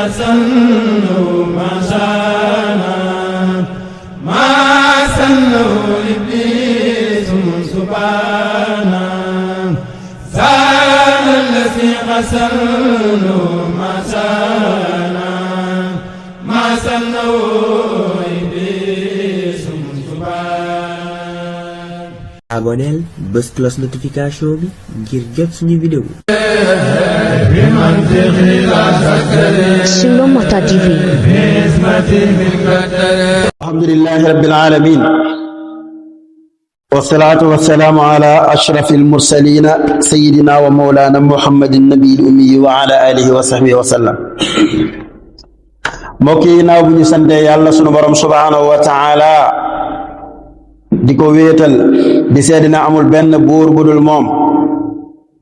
سنه ما شانا ما سنه إبليس سبحانا زال الذي غسله ما شانا ما سنه إبليس سبحانا. abonneel bës cloche notification bi ngir jot suñu vidéo. Suno Mota TV. alhamdulillahi rabbil alamin wassalatu wassalamu ala ashrafil mursalin sayyidina wa mawlana muhammadin nabiyil ummi wa ala alihi wa sahbihi wa sallam. mbokk yi naaw bu ñu sante yàlla sunu borom subhanahu wa taala di ko wéetal di seede na amul benn buur bu dul moom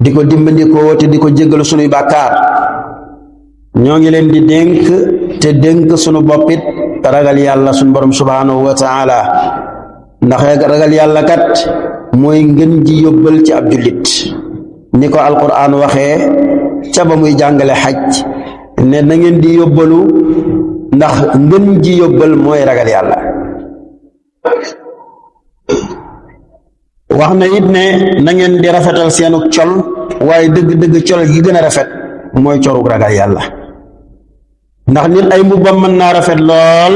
di ko dimbandikoo te di ko jéggalu sunuy bàkkaar ñoo ngi leen di dénk te dénk sunu boppit ragal yàlla sunu borom subhanahu wa taala ndax ragal yàlla kat mooy ngën ji yóbbal ci ab jullit ni ko alquran waxee ca ba muy jàngale xaj ne na ngeen di yóbbalu ndax ngën ji yóbbal mooy ragal yàlla. wax na it ne na ngeen di rafetal seenu col waaye dëgg-dëgg col gi gën a rafet mooy corug ragal yàlla ndax nit ay mbubbam mën naa rafet lool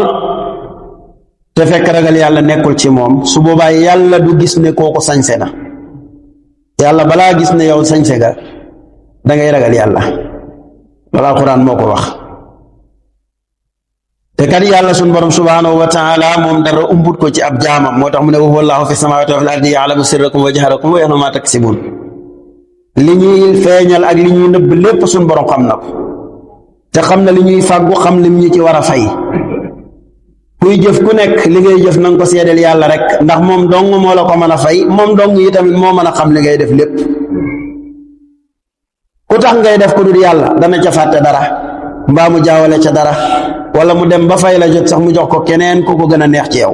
te fekk ragal yàlla nekkul ci moom su boobaa yàlla du gis ne kooku sañse na yàlla balaa gis ne yow sañse ga da ngay ragal yàlla wala alquran moo ko wax te kat yàlla sun borom subhanahu wa taala moom dara umbut ko ci ab jaamam moo tax mu ne huwa allahu fi samawati wa fil ardi ya'lamu sirrakum wa jahrakum wa ya'lamu ma taksibun li ñuy feeñal ak li ñuy nëbb lépp sun borom xam na ko te xam na li ñuy fàggu xam lim ñu ci war a fay kuy jëf ku nekk li ngay jëf na nga ko seedeel yàlla rek ndax moom dong moo la ko mën a fay moom dong yi tamit moo mën a xam li ngay def lépp ku tax ngay def ko dul yàlla dana ca fàtte dara mbaa mu jaawale ca dara wala mu dem ba fay la jot sax mu jox ko keneen ku ko gën a neex ci yow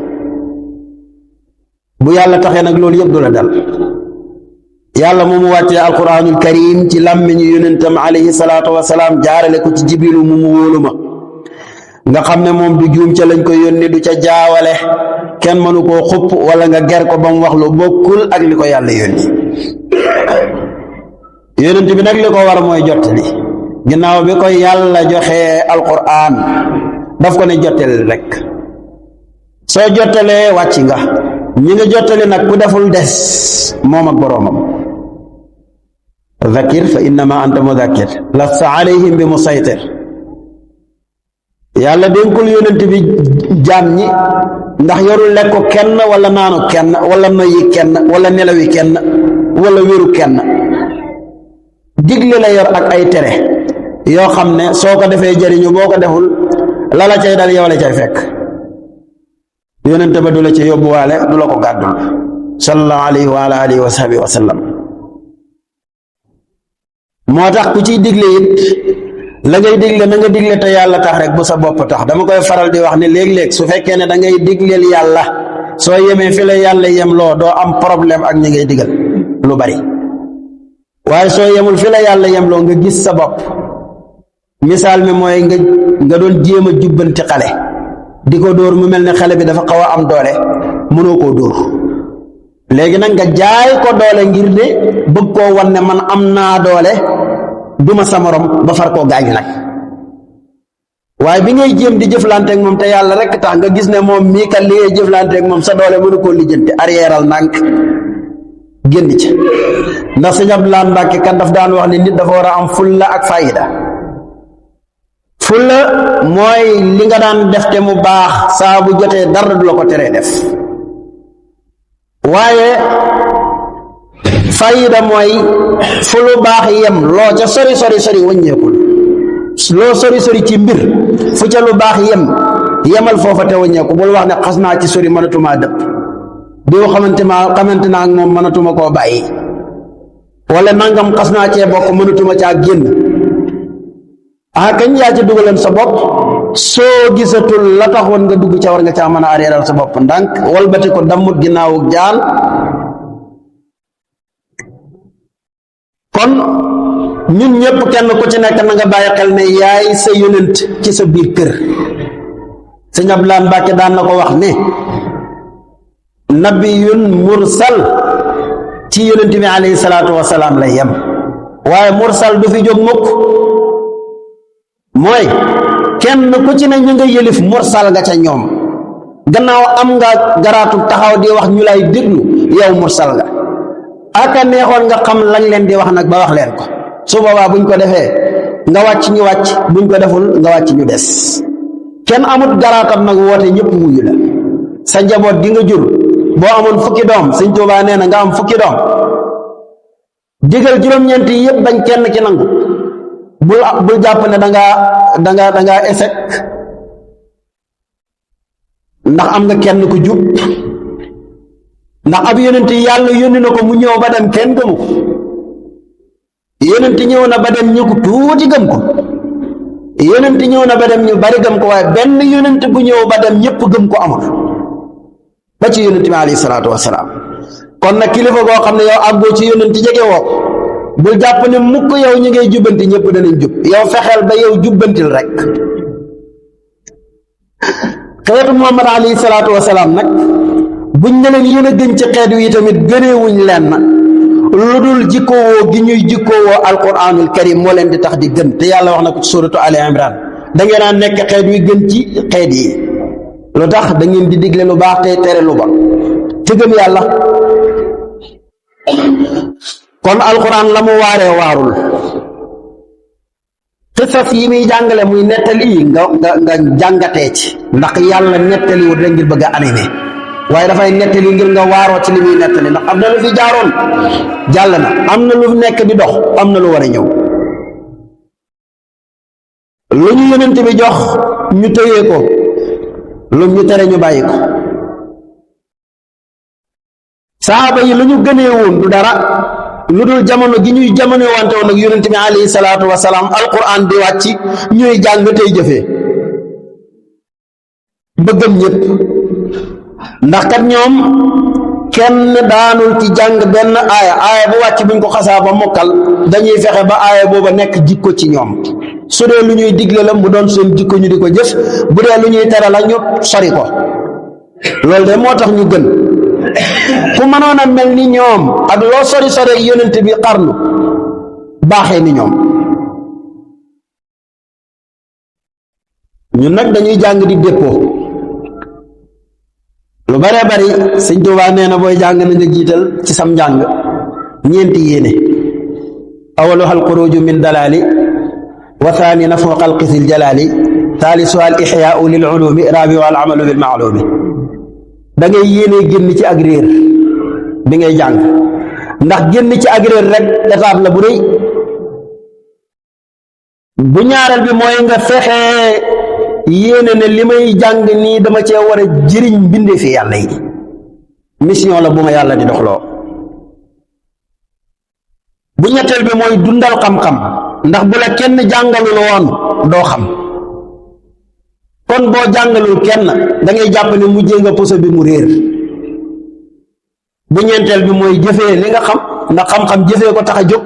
bu yàlla taxee nag loolu yëpp du la dal yàlla moomu wàccee alquranul karim ci làmmiñu yonentam alayhi salaatu wasalaam jaarale ko ci jibilu mu wóolu ma nga xam ne moom du juum ca lañ ko yónni du ca jaawale kenn mënu koo xupp wala nga ger ko ba mu wax lu bokkul ak li ko yàlla yónni yonent bi nag li ko war mooy jottali ginnaaw bi koy yàlla joxee alquran daf ko ne jottali rek soo jottalee wàcc nga ñi nga jottali nag ku deful des moom ak boroomam zakir fa innama anta mudakkir lasta alayhim bi musaytir yàlla dénkul yonent bi jaam ñi ndax yorul lekk kenn wala naanu kenn wala noyyi kenn wala nelawi kenn wala wéru kenn digle la yor ak ay tere yoo xam ne soo ko defee jëriñu boo ko deful lala cay dal yow la cay fekk yonent ba du la ca yóbbuwaale du la ko gàddul sallallahu alayhi wa ala alihi wa sahbihi wa sallam moo tax ku ciy digle it la ngay digle na nga digle te yàlla tax rek bu sa bopp tax dama koy faral di wax ne léeg-léeg su fekkee ne da ngay digleel yàlla soo yemee fi la yàlla yem loo doo am problème ak ñi ngay digal lu bari waaye soo yemul fi la yàlla yem loo nga gis sa bopp misaal mi mooy nga doon jéem a jubbanti xale di ko dóor mu mel ne xale bi dafa xaw a am doole mënoo koo dóor léegi nag nga jaay ko doole ngir de bëgg koo wan ne man am naa doole duma sa morom ba far koo gaañ nag waaye bi ngay jéem di jëflanteeg moom te yàlla rek tax nga gis ne moom mii kat li ngay jëflanteeg moom sa doole mënu koo lijjanti arrièreal ndànk génn ci ndax sëñ Abdoulaye Mbàkke kan daf daan wax ne nit dafa war a am fulla ak fayda fulla mooy li nga daan def te mu baax saa bu jotee dara du la ko teree def waaye fayda mooy fu lu baax yem loo ca sori sori sori wàññeekul loo sori sori ci mbir fu ca lu baax yemal foofa te wàññeeku bul wax ne xas naa ci sori mënatumaa dëpp diw xamante naa ak moom mënatuma koo bàyyi wala nangam xas naa cee bokk mënatuma caa génn kañ yaa ci dugaleen sa bopp soo gisatul la taxoon nga dugg ca war nga caa mën a areeral sa bopp ndànk walbati ko dammut ginnaawug jaan kon ñun ñëpp kenn ku ci nekk na nga bàyyi xel ne yaay sa yonent ci sa biir kër. sëñ Abdoulaye Mbacke daan na ko wax ne nabiyun mursal ci yonent bi alayhi salaatu wasalaam lay yem, waaye mursal du fi jóg mukk. mooy kenn ku ci ne ñu nga yëlif mursal nga ca ñoom, gannaaw am nga garaatu taxaw di wax ñu lay déglu, yow mursal nga. aka neexoon nga xam lañ leen di wax nag ba wax leen ko, su boobaa buñ ko defee nga wàcc ñu wàcc, buñ ko deful nga wàcc ñu des. kenn amut garaatam nag woote ñëpp wuyu la. sa njaboot gi nga jur boo amoon fukki doom, sëñ Tuubaa nee na nga am fukki doom, digal juróom-ñeent yi yëpp bañ kenn ki nangu, bul jàpp ne dangaa échec, ndax am nga kenn ku jub. ndax ab yonent yàlla yónni na ko mu ñëw ba dem kenn gëmu ko, yonent ñëw na ba dem ñu ko tuuti gëm ko, yonent ñëw na ba dem ñu bari gëm ko, waaye benn yonent bu ñëw ba dem ñëpp gëm ko amul, ba ci yonent bi alayhi salaatu wasalaam. kon nag kilifa goo xam ne yow àggoo ci yonent jege woo, bul jàpp ne mukk yow ñi ngay jubbanti ñëpp danañ jub, yow fexeel ba yow jubbantil rek. xeetu Muhammad alayhi salaatu wasalaam nag buñ ne leen yéen a gën ci xeet wi tamit gëneewuñ leen na lu dul jikkoowoo gi ñuy jikkoowoo alquranul karim moo leen di tax di gën, te yàlla wax na ko ci suratu Ali Imran, da ngeen a nekk xeet wi gën ci xeet yi. lu tax da ngeen di digle lu baax tey tere lu bon te gëm yàlla. kon alquran la mu waaree waarul, xisas yi muy jàngale muy nettali yi nga jàngatee ci, ndax yàlla nettaliwut rek ngir bëgg a animé, waaye dafay nettali ngir nga waaroo ci li muy nettali, ndax am na lu fi jaaroon jàll na, am na lu nekk di dox, am na lu war a ñëw. lu ñu yonent bi jox ñu tëyee ko, lu ñu tere ñu bàyyi ko. saaba yi lu ñu gënee woon du dara lu dul jamono gi ñuy jamono wante woon ak yonent bi alayhi salaatu wasalaam, alquran di wàcc ñuy jàng tey jëfee bëggam ñëpp. ndax kat ñoom kenn daanul ci jàng benn aaya bu wàcc buñ ko xasaa ba mokkal dañuy fexe ba aaya booba nekk jikko ci ñoom. su dee lu ñuy digle la mu doon seen jikko ñu di ko jëf, bu dee lu ñuy tere la ñu sori ko. loolu de moo tax ñu gën. ku mënoon a mel ni ñoom ak loo sori sori ak yonent bi xarnu baaxee ni ñoom. ñun nag dañuy jàng di déppoo lu baree bari. sëñ Tuubaa nee na booy jàng na nga jiital ci sam njàng ñeenti yéene: awaluha alxuruju min dalali, wa thani nafu xalqisil jalali, thaalisuha al ixyaau lil ulumi, rabiuha al amalu bil maalumi. da ngay yéenee génn ci ak réer bi ngay jàng, ndax génn ci ak réer rek étape la bu rëy. bu ñaareel bi mooy nga fexe yéene ne li may jàng nii dama cee war a jëriñ mbindee fi yàlla yi, mission la bu ma yàlla di doxloo. bu ñetteel bi mooy dundal xam-xam, ndax bu la kenn jàngalul woon doo xam. kon boo jàngalul kenn da ngay jàpp ne mujjee nga poso bi mu réer. bu ñeenteel bi mooy jëfee li nga xam, ndax xam-xam jëfee ko tax a jóg.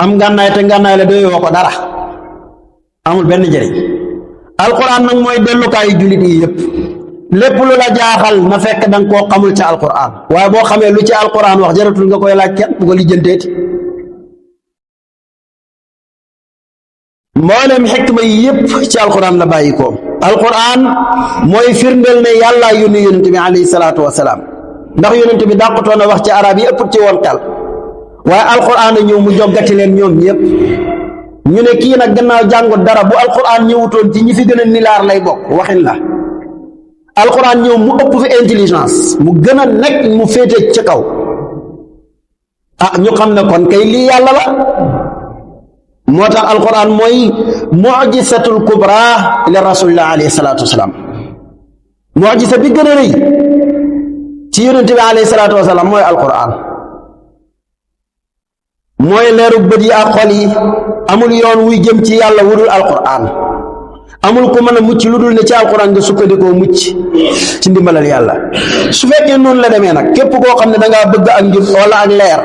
am ngànnaay te ngànnaay la doyoo ko dara, amul benn njëriñ. alquran nag mooy dellukaayu jullit yi yëpp. lépp lu la jaaxal na fekk danga koo xamul ci alquran, waaye boo xamee lu ci alquran wax jaratul nga koy laaj kenn bu ko lijjanteeti. mboolem xikma yi yëpp ci alquran la bàyyi ko. alquran mooy firndeel ne yàlla yónni yonent bi alayhi salaatu wasalaam, ndax yonent bi dàqutoon a wax ci arab yi ëpp ci woon kal, waaye alquran a ñëw mu joggati leen ñoom ñëpp. ñu ne kii nag gannaaw jàngut dara, bu alquran ñëwutoon ci ñi fi gën a nilaar lay bokk. waxin la. alquran ñëw mu ëpp fi intelligence, mu gën a nekk mu féete ci kaw. ñu xam ne kon kay lii yàlla la. moo tax alquran mooy mujisatul kubra li rasulillah alayhi salaatu wasalaam. mujisa bi gën a rëy ci yonent bi alayhi salaatu wasalaam mooy alquran. mooy leeru bët yi ak xol yi. amul yoon wuy jëm ci yàlla wudul alquran. amul ku mën a mucc lu dul ne ci alquran nga sukkandikoo mucc ci ndimbalal yàlla. su fekkee noonu la demee nag képp koo xam ne dangaa bëgg ak njub wala ak leer,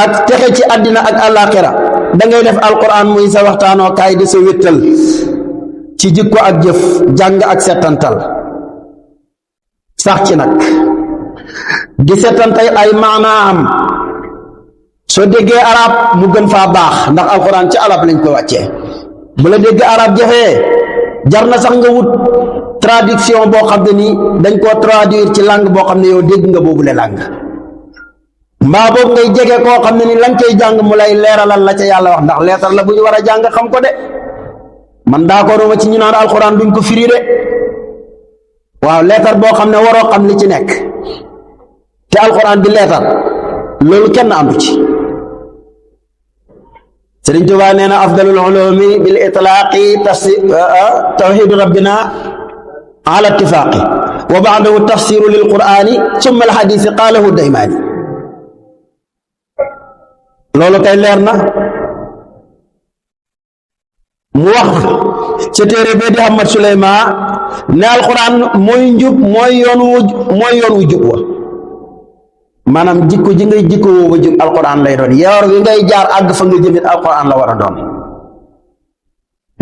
ak texe ci àddina ak àllaaxira da ngay def alquran muy sa waxtaanoo kaay di sa wéttal ci jikko ak jëf jàng ak settantal sax ci nag di settantay ay maanaam soo déggee arab mu gën faa baax ndax alquran ci arab lañ ko wàccee bu la dégg arab jafee jar na sax nga wut traduction boo xam ne ni dañ koo traduire ci langue boo xam ne yow dégg nga boobule langue mbaa boobu ngay jege koo xam ne ni lañ koy jàng mu lay leeralal la ca yàlla wax ndax leetar la bu ñu war a jàng xam ko de man d'accord ma ci ñu naan alxuraan duñ ko firi de waaw leetar boo xam ne waroo xam li ci nekk te alxuraan di leetar loolu kenn àndu ci Sëriñ Tuubaa nee na afdalul ulumi bil itlaaqi tawxiidu rabbina ala ittifaaqi wa ba'dahu tafsiru lil qur'ani summa al xadiisi qaalahu daymaani loolu kay leer na mu wax ca téere bee di Ahmad Suleymaan ne alquran mooy njub mooy yoon wu jub wa maanaam jikko ji ngay jikko woo ba jub alquran lay doon yoor wi ngay jaar àgg fa nga jëmit alquran la war a doon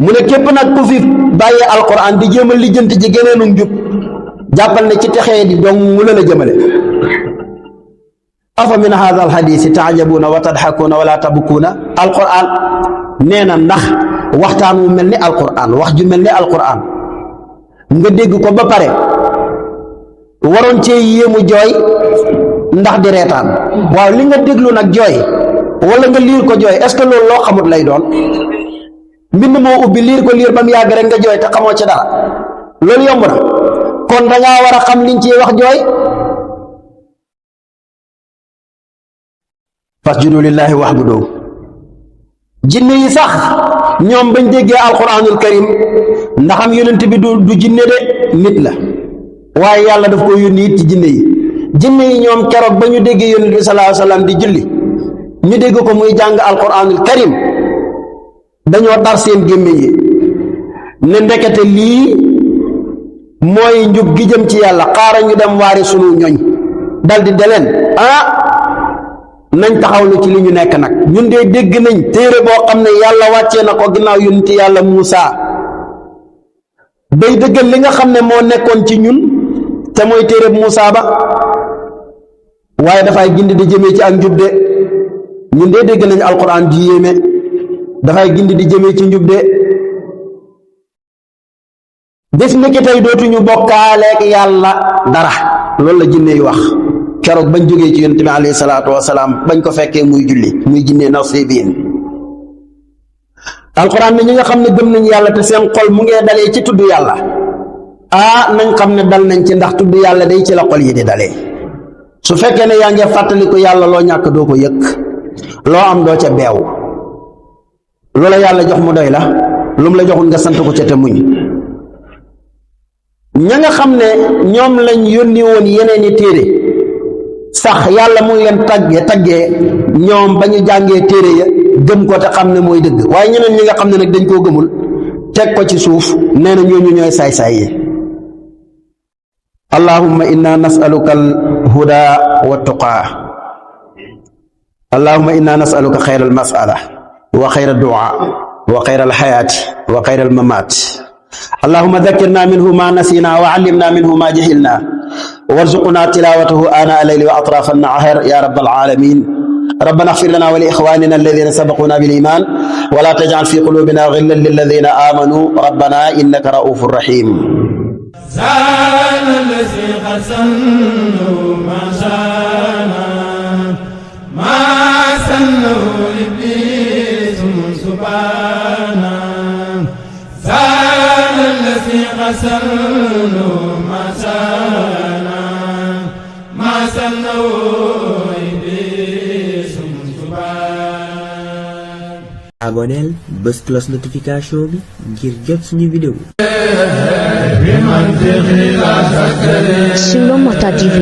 mu ne képp nag ku fi bàyyi alquran di jéemal lijjanti ci geneenu njub jàppal ne ci texee di dong mu la jëmale afa min hadha alhadisi taajabuuna wa tadxakuuna wala tabkuuna alquran nee na ndax waxtaan wu mel ni alquran wax ju mel ni alquran nga dégg ko ba pare waroon cee yéemu jooy ndax di reetaan waaw li nga déglu nag jooy wala nga liir ko jooy est-ce que loolu loo xamut lay doon mbind moo ubbi liir ko liir ba mu yàgg rek nga jooy te xamoo ci dara loolu yomb na kon dangaa war a xam liñ ci wax jooy fasjudu lillahi wa'budu jinne yi sax ñoom bañ déggee alquranul karim ndaxam yonent bi du jinne de nit la waaye yàlla daf ko yónni it ci jinne yi ñoom keroog ba ñu déggee yonent bi sallallahu alayhi wasallam di julli ñu dégg ko muy jàng alquranul karim dañoo dar seen gémmiñ yi ne ndekete lii mooy njub gi jëm ci yàlla xaara ñu dem waari sunu ñoñ daldi deleen nañ taxawlu ci li ñu nekk nag ñun de dégg nañ téere boo xam ne yàlla wàccee na ko ginnaaw yonent yàlla Muusa day dëggal li nga xam ne moo nekkoon ci ñun te mooy téere Muusa ba waaye dafay gindi di jëmee ci ak njub de ñun de dégg nañ alquran ji yéeme dafay gindi di jëmee ci njub de bés ni ki tey dootuñu bokkaaleek yàlla dara loolu la jinne yi wax keroog bañ jógee ci yonent bi alayhi salaatu wasalaam bañ ko fekkee muy julli muy jinne nasibiin alquran ne ñi nga xam ne gëm nañ yàlla te seen xol mu ngee dalee ci tudd yàlla nañ xam ne dal nañ ci ndax tudd yàlla day ci la xol yi di dalee su fekkee ne yaa ngi fàttaliku yàlla loo ñàkk doo ko yëg loo am doo ca beew loola yàlla jox mu doy la lu mu la joxul nga sant ko ca te muñ ña nga xam ne ñoom lañ yónni woon yeneeni téere sax yàlla mu ngi leen taggee ñoom ba ñu jàngee téere ya gëm ko te xam ne mooy dëgg waaye ñeneen ñi nga xam ne nag dañ koo gëmul teg ko ci suuf nee na ñooñu ñooy saay-saay yi allahumma inna nasaluka alhuda wa tuqaa allahumma inna nasaluka xayra almasala wa xayra addua wa xayra alxayaati wa xayra almamaat allahumma dakkirna minhu ma nasina wa allimna minhu ma jahilna warzuqna tilawatahu ana al-layli wa atraf an-nahar ya rabbal alamin ربنا اغفر لنا ولإخواننا الذين سبقونا بالإيمان ولا تجعل في قلوبنا غلا للذين آمنوا ربنا إنك رؤوف رحيم زال الذي قسمه ما شانا ما سنه إبليس سبحانا زال الذي قسمه ما شانا ما سنه aboneel bës cloche notification bi ngir jot suñu vidéo. Sulomata TV.